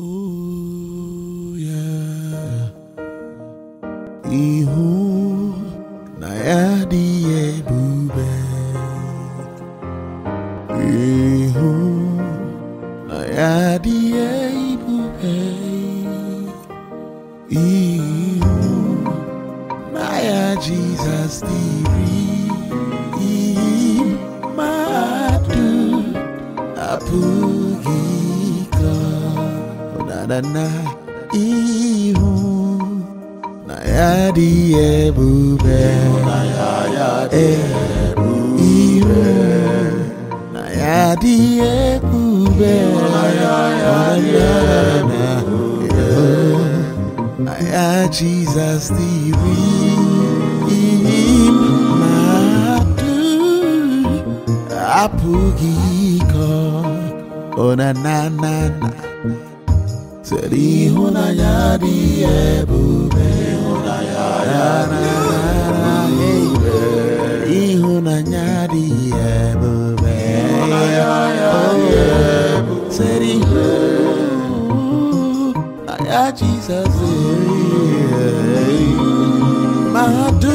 Ooh, yeah. Ihu na ya die bube. Ihu na ya die bube. Ihu na ya Jesus diri. Madu apugika. Na ihu na ya die bube. Ihu na ya die bube. Na ya Jesus diri. Madu apugika. Na Seri huna yadi ebube, huna yadi ebube, Seri huna Jesus, Madu